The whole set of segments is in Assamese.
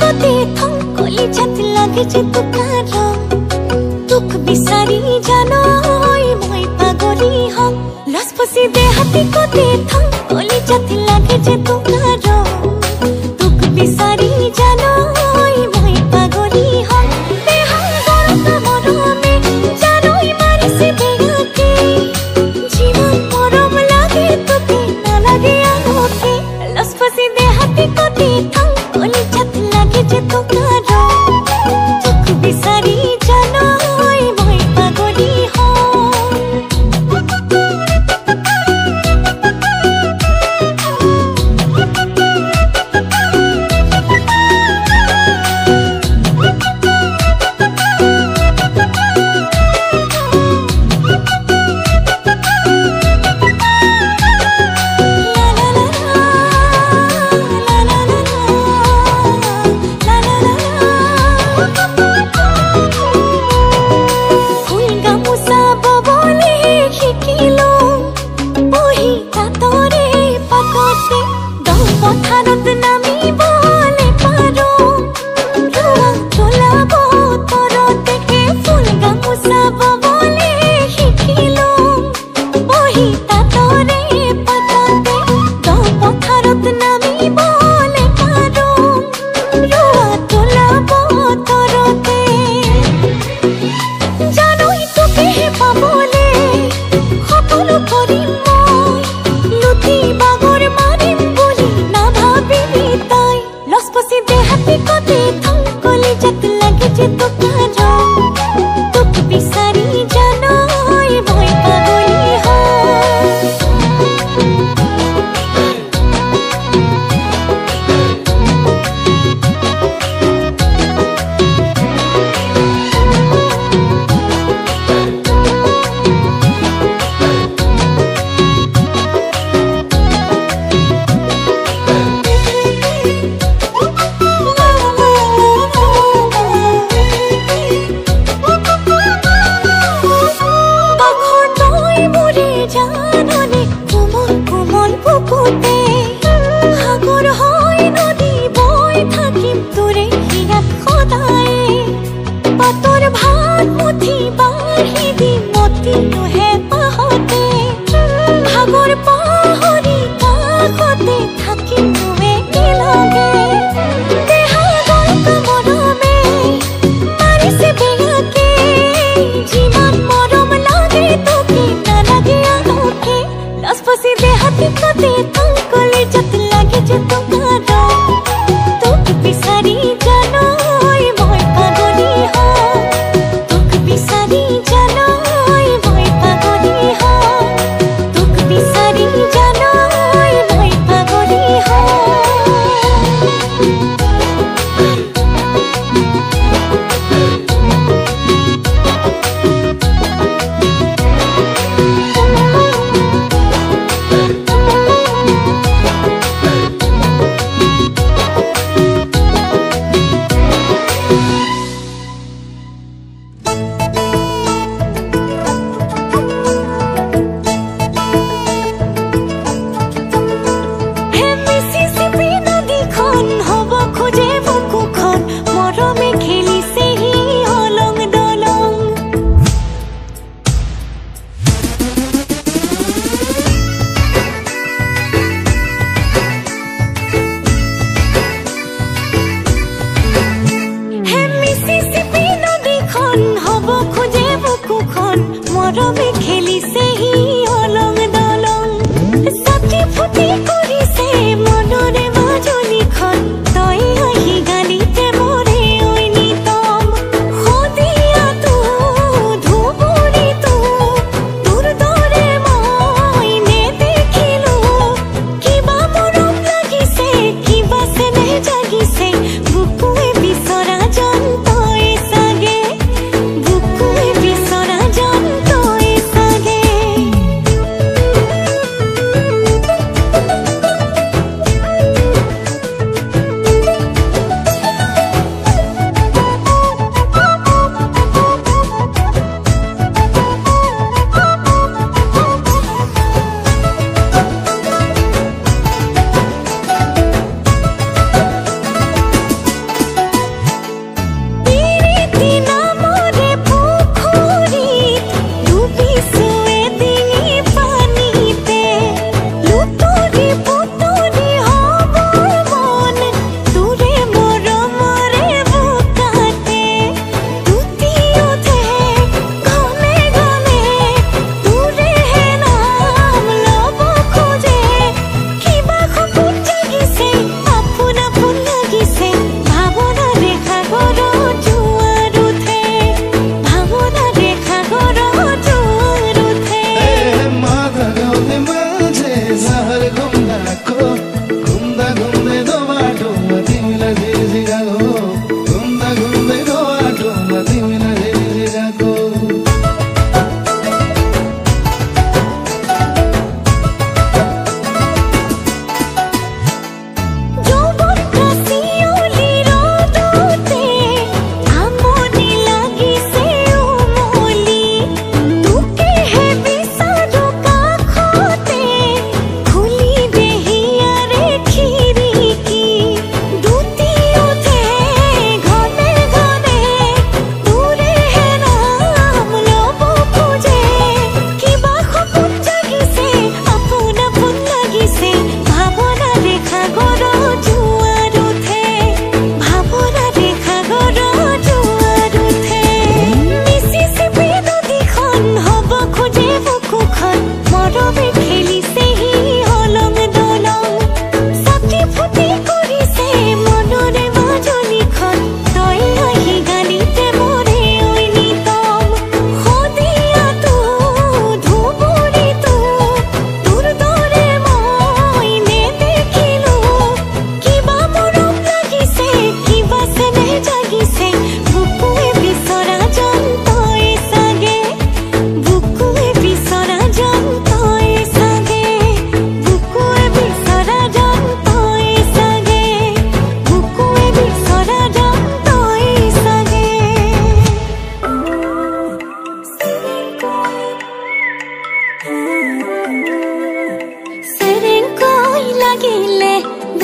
कते थंकली छत लागे जे तुकारो दुख बिसारी जानो होई मोय पागली हम लसपसी दे हाथी कते थंकली छत लागे जे तुकारो दुख बिसारी जानो होई मोय पागली हम बेहाल गरता मरमे जानोई मारी से बेगाके जीवन मरम लागे तोके ना लागे आलोके लसपसी दे हाथी कते थंकली छत लागे जे तुकारो दुख बिसारी जानो होई मोय पागली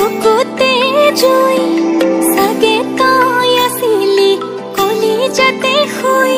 বুকুতে জুই সাগে তই আছিলি কলিজাতে শুই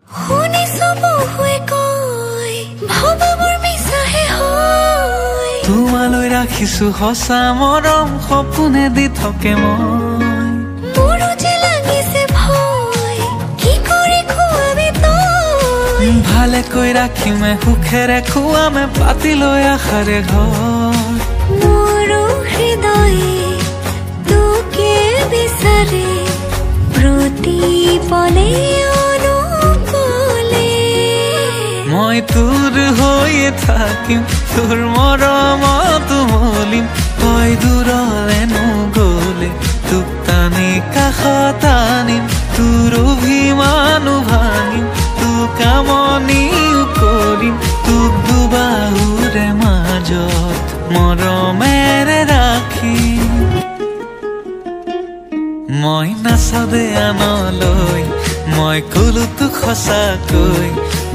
শুনিছো বহুৱে কয় ভৱ মোৰ মিছাহে হয় ৰাখিছো সঁচা মৰম সপোনে দি থাকে মই মোৰো যে লাগিছে ভয় কি কৰি খুৱাবি তই ভালে কৈ ৰাখিমে সুখেৰে খুৱামে পাতি লৈ আশাৰে ঘৰ মোৰো হৃদয়ে তোকে বিচাৰে প্ৰতি পলে অনুপলে মই তোৰ হৈয়ে থাকিম তোৰ মৰমত মলিম তই দূৰলে নগলে তোক টানি কাষত আনিম তোৰ অভিমানো ভাঙিম তোক আমনিও কৰিম তোক দুবাহুৰে মাজত মৰমেৰে ৰাখিম মই নাচাদে আনলৈ মই কলো তোক সঁচাকৈ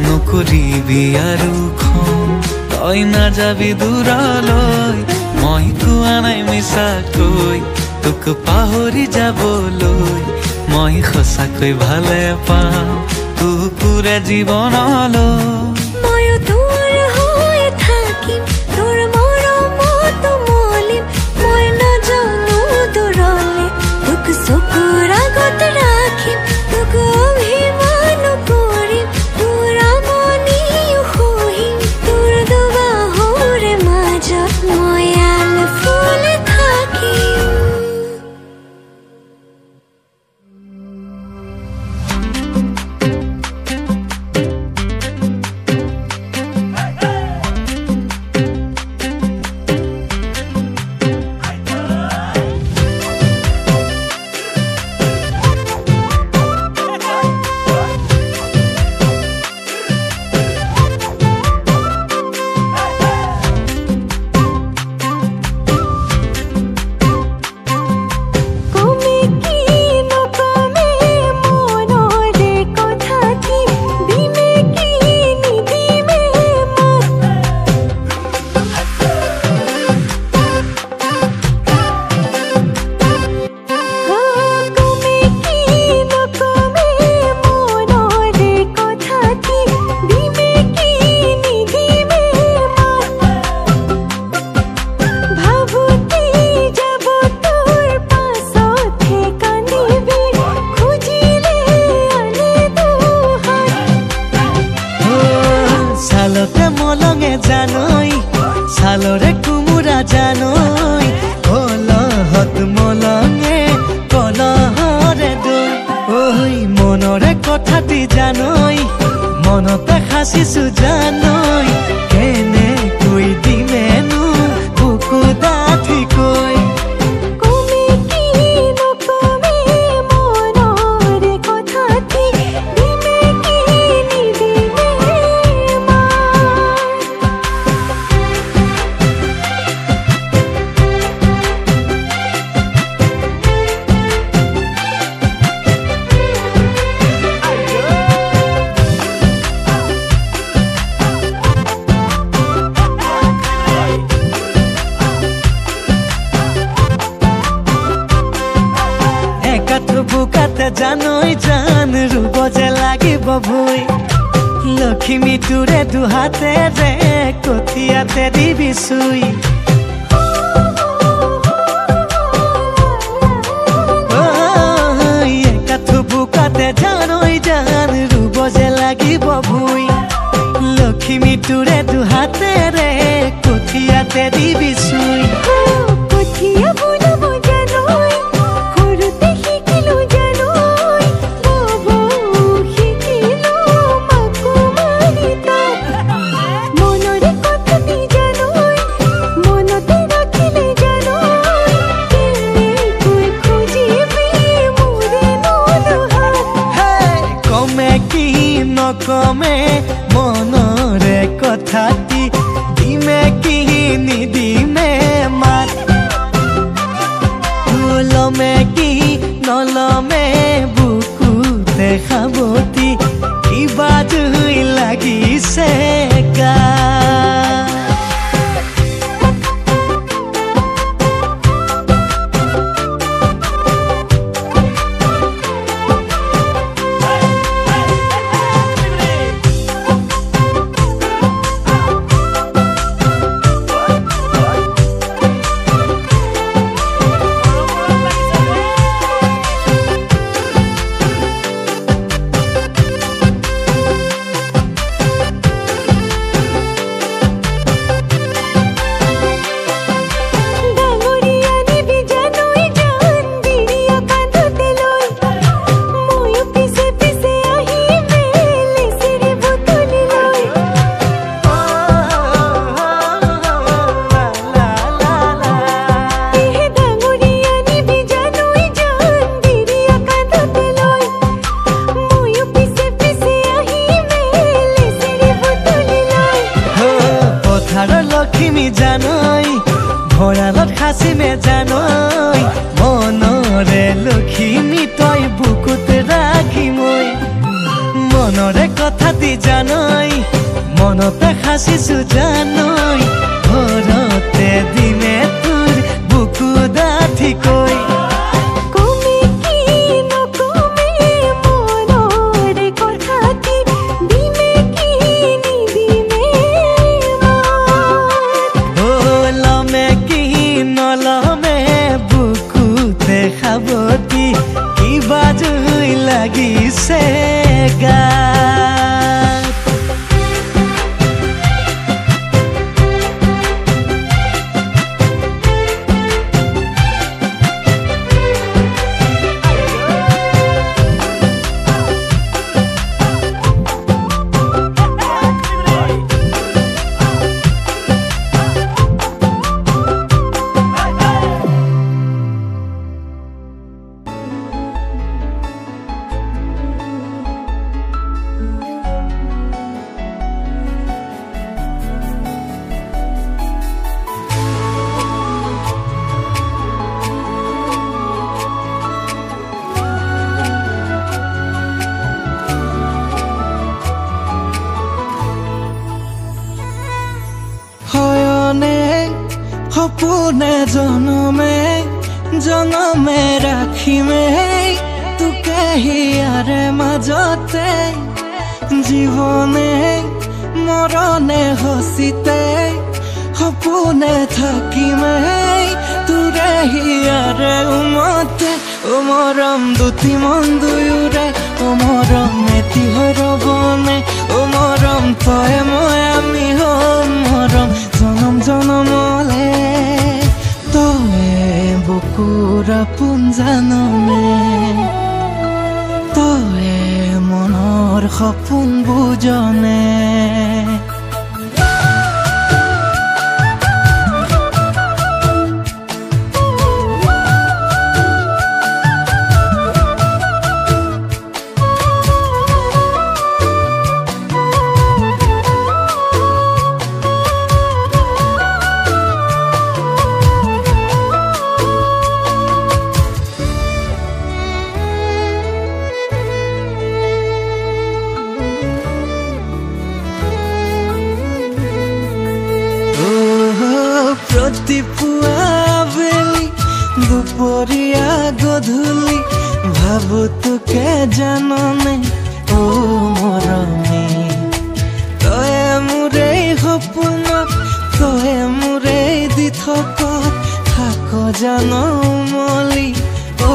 নকৰিবি আৰু খং তই নাযাবি দূৰলৈ মই কোৱা নাই মিছাকৈ তোক পাহৰি যাবলৈ মই সঁচাকৈ ভালে পাম তোৰে জীৱনলৈ ময়ো তোৰ হৈ থাকিম তোৰ মৰমত মলিম মই নাজানো দূৰলে তোক চকুৰ আগত ৰাখিম তোক অভিমান কৰিম তোৰ আমনিও সহিম তোৰ দুবাহুৰে মাজত মই আল ফুল থাকিম ছালৰে কুমুৰা জানৈ কলহত মলঙে কলহৰে দৈ ঐ মনৰে কথাটি জানৈ মনতে সাঁচিছো জানৈ কেনেকৈ দিমেনো বুকু ডাঠিকৈ বুকাতে জানৈ জান ৰুব যে লাগিব ভুই লক্ষ্মী তোৰে দুহাতেৰে কঠিয়াতে দিবি চুই একাঠু বুকাতে জানৈ জান ৰুব যে লাগিব ভুই লক্ষ্মী তোৰে দুহাতেৰে কঠিয়াতে দিবি চুই কঠিয়া বুলাব জানৈ সৰুতে শিকিলো জানৈ বাবু শিকিলো মাকো মাৰি তাক মনৰে কথাটি জানৈ মনতে ৰাখিলে জানৈ কেনেকৈ খুজিবি মোৰে নলহাত কমে কি নকমে মনৰে কথাটি দিমে কি নিদিমে মা লখিমী জানৈ ভঁৰালত সাঁচিমে জানৈ মনৰে লখিমী তই বুকুত ৰাখি মই মনৰে কথাটি জানৈ মনতে সাঁচিছো জানৈ ঘৰতে দিনে তোৰ বুকু ডাঠিকৈ খাবতি কিবা জুই লাগিছে গাত সপোনে জনমে জনমে ৰাখিমে তোকে হিয়াৰে মাজতে জীৱনে মৰণে হচিতে সপোনে থাকিমে তোৰে হিয়াৰে উমতে ও মৰম দুটি মন দুয়োৰে ও মৰম এটি হৈ ৰবনে ও মৰম তই মই আমি হম মৰম জনম জনমলে তই বুকুৰ আপোন জানমে তই মনৰ সপোন বুজনে ৰাতিপুৱা বেলি দুপৰীয়া গধূলি ভাবো তোকে জাননে ও মৰমে তই মোৰে সপোনত তই মোৰে দি থকা থাক জান মলি ও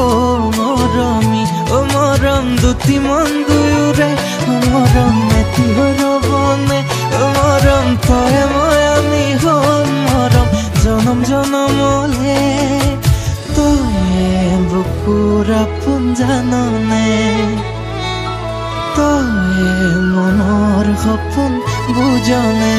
মৰমী ও মৰম দুটি মন দুয়োৰে ও মৰম এটি হৈ ৰবনে ও মৰম তই মই আমি হম মৰম জনম জনমলে তই বুকুৰ আপোন জাননে তই মনৰ সপোন বুজনে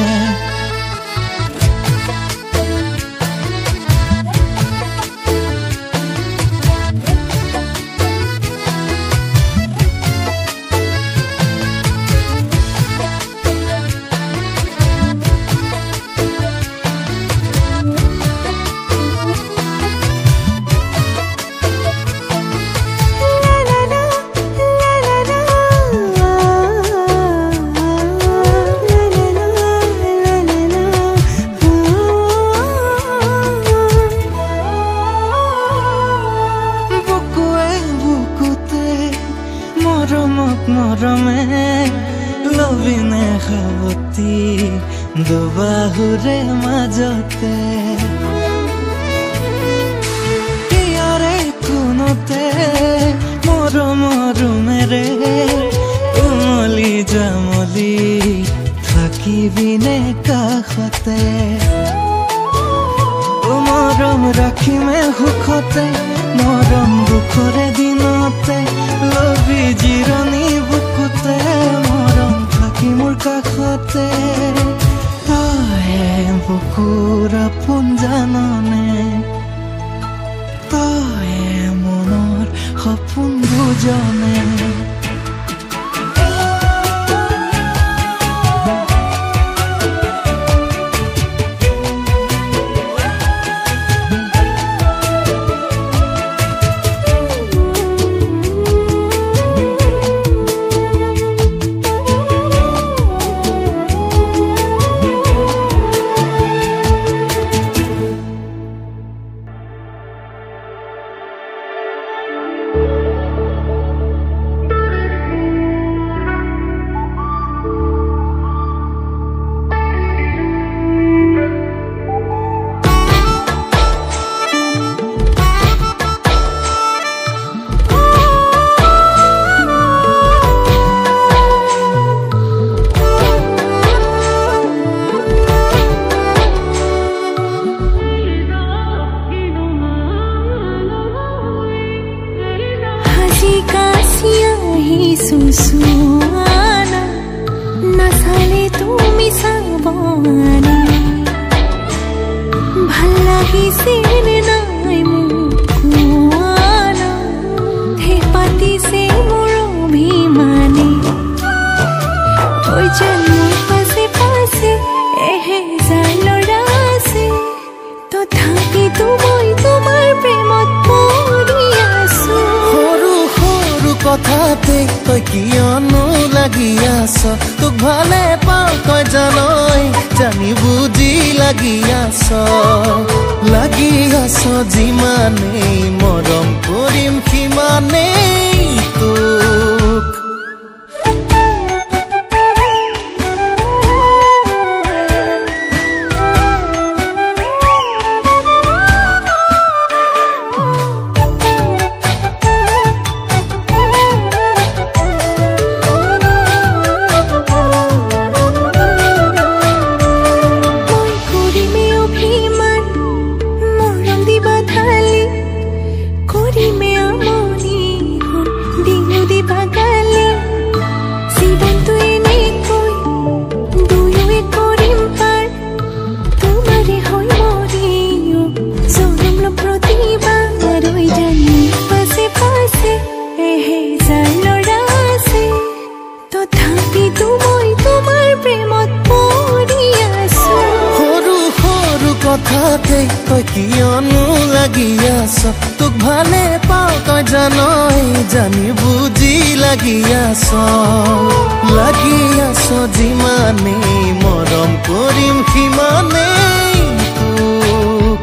মৰমে লবিনে খাবতি দুবাহুৰে মাজতে ইয়াৰে কোনতে মৰমৰুমেৰে উমলি জামলি থাকিবিনে কাষতে মৰম ৰাখিমে সুখতে মৰম দুখৰে দিনতে লবি জিৰণি বুকুতে মৰম থাকি মোৰ কাষতে তই বুকুৰ আপোন জাননে তই মনৰ সপোন বুজনে কিয়নো লাগি আছ তোক ভালে পাওঁ তই জানই জানি বুজি লাগি আছ যিমানেই মৰম কৰিম সিমানেই তোক কথাতে তই কিয়নো লাগি আছ তোক ভালে পাওঁ তই জানই জানি বুজি লাগি আছ যিমানেই মৰম কৰিম সিমানেই তোক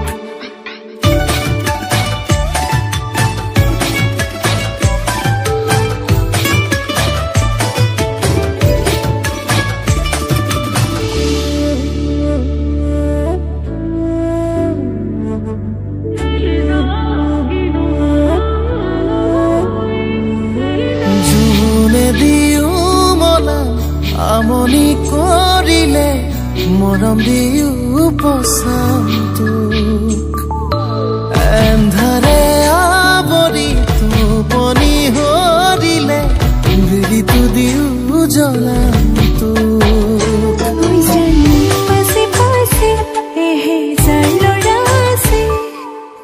আমনি কৰিলে মৰম দিও পচাম তোক এন্ধাৰে আৱৰি টোপনি হৰিলে বিৰিটো দিও জ্বলাম তোক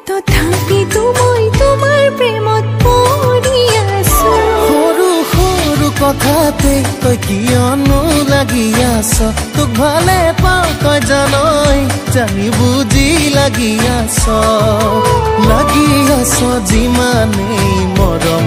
তথাপিতো মই তোমাৰ প্ৰেমত পৰি আছো সৰু সৰু কথাতে তই কিয়নো লাগি আছ তোক ভালে পাওঁ তই জানই জানি বুজি লাগি আছ যিমানেই মৰম